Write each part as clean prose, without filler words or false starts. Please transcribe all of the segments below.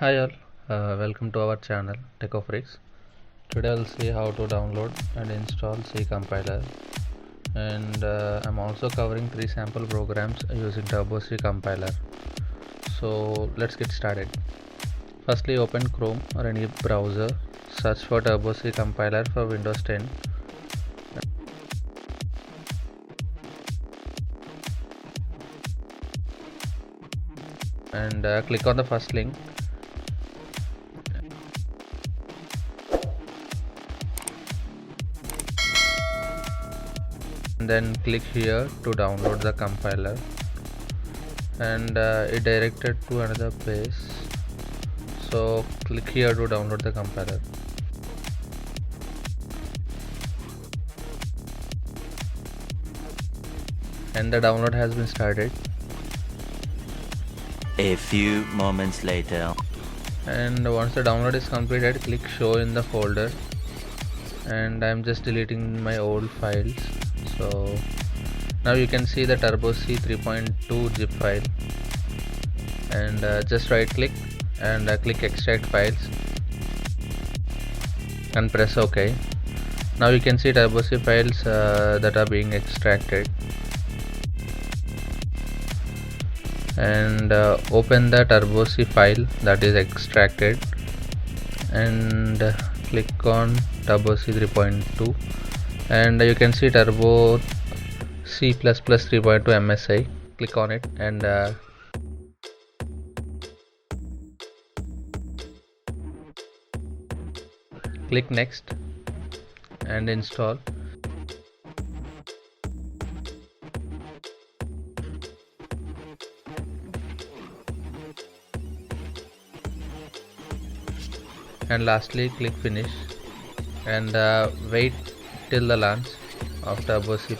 Hi all, welcome to our channel TechOfreaks. Today I'll see how to download and install C compiler, and I'm also covering 3 sample programs using Turbo C compiler. So let's get started. Firstly, open Chrome or any browser, search for Turbo C compiler for Windows 10. And click on the first link. And then click here to download the compiler, and it directed to another page, so click here to download the compiler. And the download has been started. A few moments later. And once the download is completed, click show in the folder, and I'm just deleting my old files. So now you can see the Turbo C 3.2 zip file, and just right click and click extract files and press OK. Now you can see Turbo C files that are being extracted. And open the Turbo C file that is extracted, and click on Turbo C 3.2, and you can see Turbo C++ 3.2 MSI. Click on it and click next and install. And lastly, click finish, and wait till the launch of Turbo C++.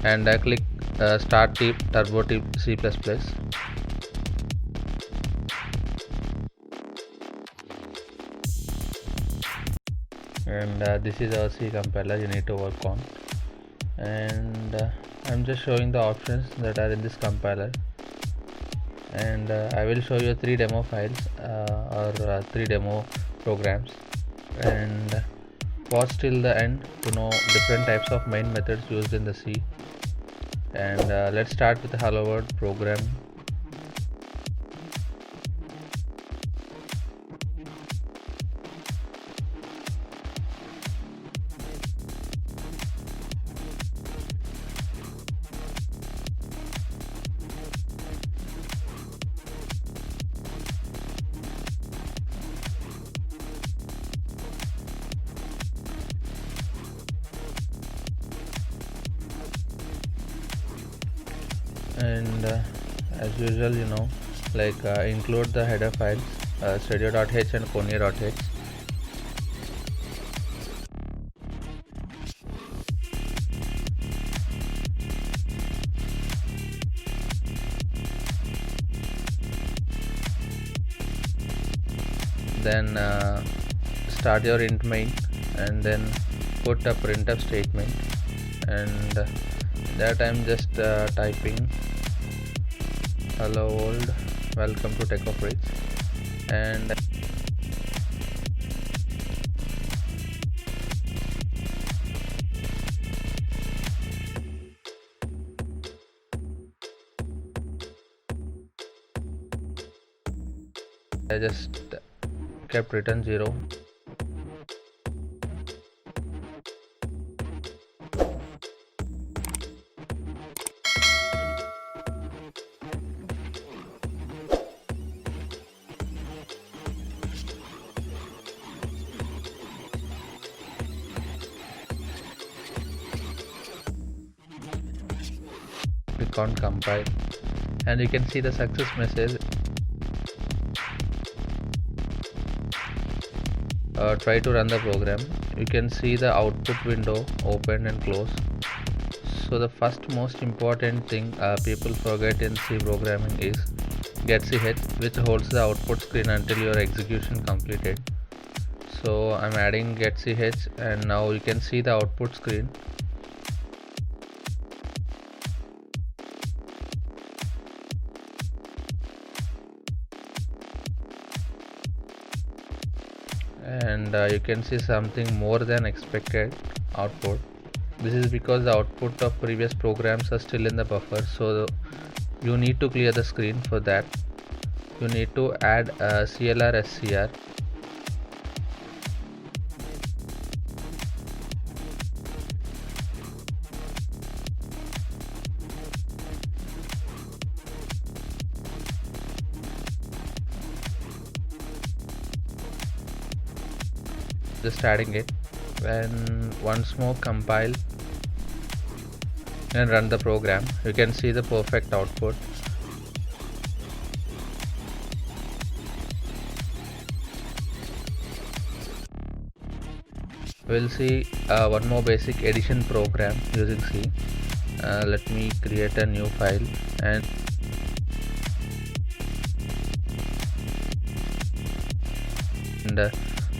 And click start Turbo C++. And this is our C compiler you need to work on. And I'm just showing the options that are in this compiler, and I will show you 3 demo files or 3 demo programs, and watch till the end to know different types of main methods used in the C. And let's start with the hello world program. And as usual, include the header files studio.h and konya.h. Then start your int main, and then put a printf statement, and that I'm just typing hello world, welcome to TechOfreaks, and I just kept return 0. Click on compile, and you can see the success message. Try to run the program. You can see the output window open and close. So the first most important thing people forget in C programming is getch, which holds the output screen until your execution completed. So I'm adding getch, and now you can see the output screen. and you can see something more than expected output. This is because the output of previous programs are still in the buffer, so you need to clear the screen. For that you need to add a CLR SCR. Just adding it, and once more compile and run the program. You can see the perfect output. We'll see one more basic addition program using C. Let me create a new file, and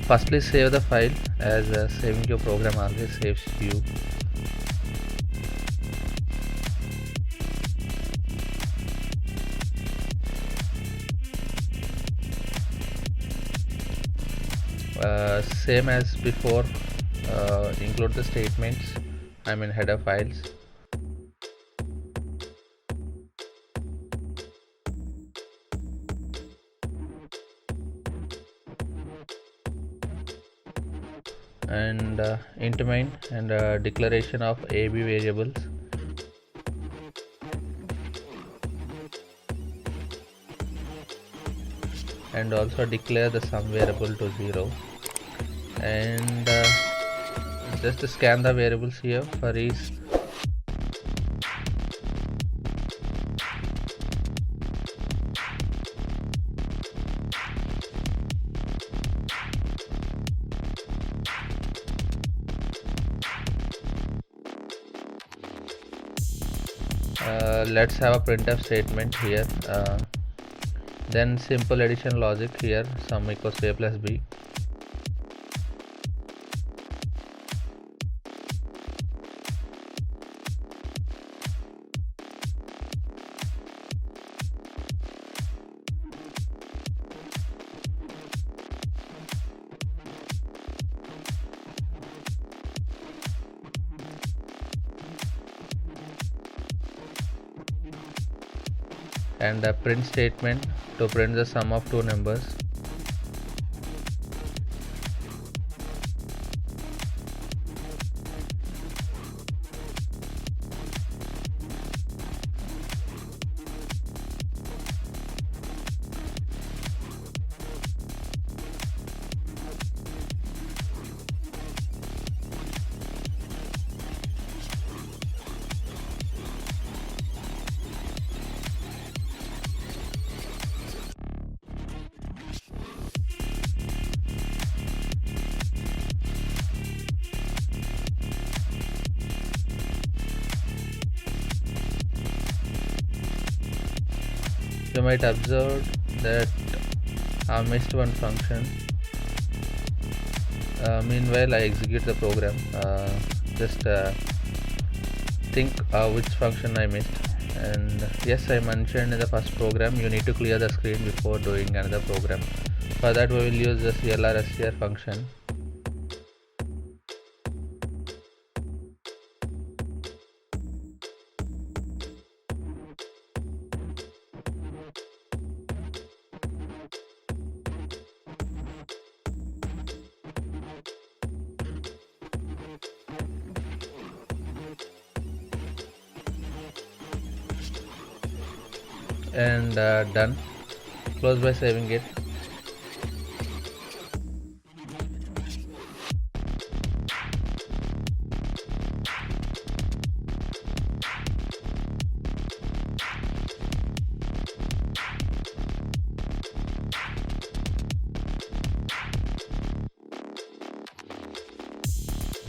firstly save the file, as saving your program always saves you. Same as before, include the statements, header files. And int main and declaration of AB variables. And also declare the sum variable to 0, and just scan the variables here for ease. Let's have a printf statement here, then simple addition logic here, sum equals to a plus b. And a print statement to print the sum of two numbers. You might observe that I missed one function. Meanwhile, I execute the program. Just think which function I missed. And yes, I mentioned in the first program you need to clear the screen before doing another program. For that we will use the CLR SCR function. And done. Close by saving it.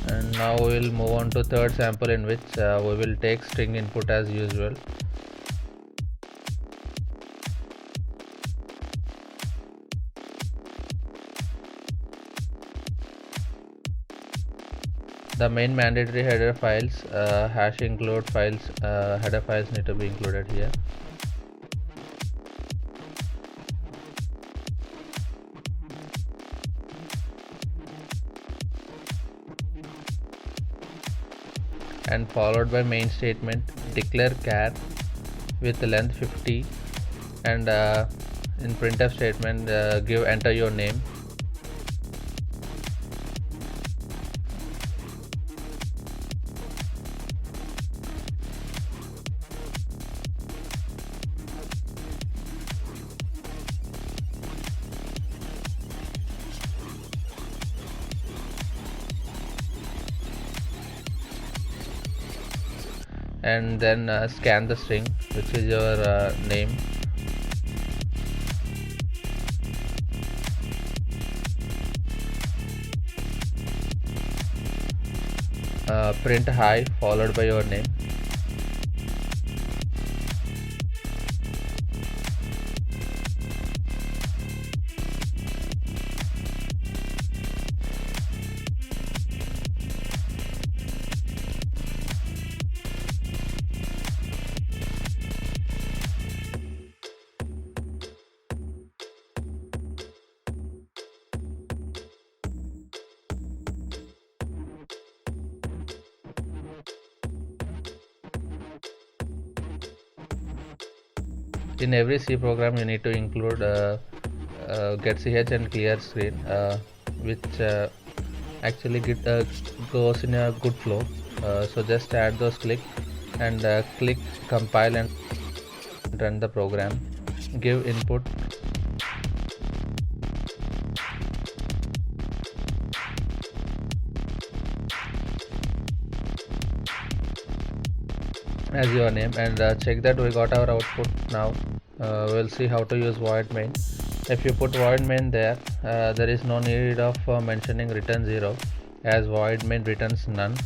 And now we will move on to third sample, in which we will take string input as usual. The main mandatory header files, hash include files, header files need to be included here. and followed by main statement declare char with length 50, and in printf statement give enter your name. And then scan the string, which is your name. Print hi followed by your name. In every C program you need to include get ch and clear screen, which actually goes in a good flow. So just add those click and click compile and run the program. Give input. As your name, and check that we got our output. Now we'll see how to use void main. If you put void main there, there is no need of mentioning return 0, as void main returns none.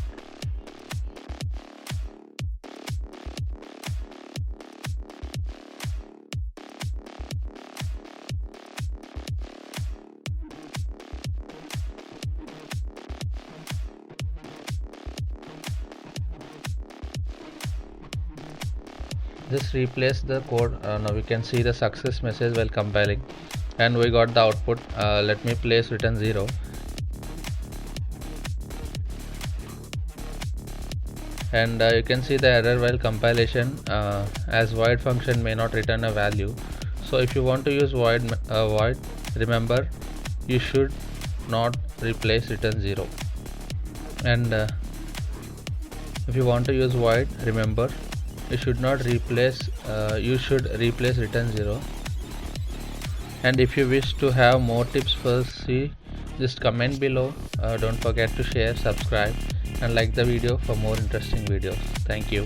Just replace the code. Now we can see the success message while compiling, and we got the output. Let me place return 0. And you can see the error while compilation, as void function may not return a value. So if you want to use void, remember you should not replace return 0. And if you want to use void, remember you should not replace, you should replace return 0. And if you wish to have more tips for C, just comment below. Don't forget to share, subscribe and like the video for more interesting videos. Thank you.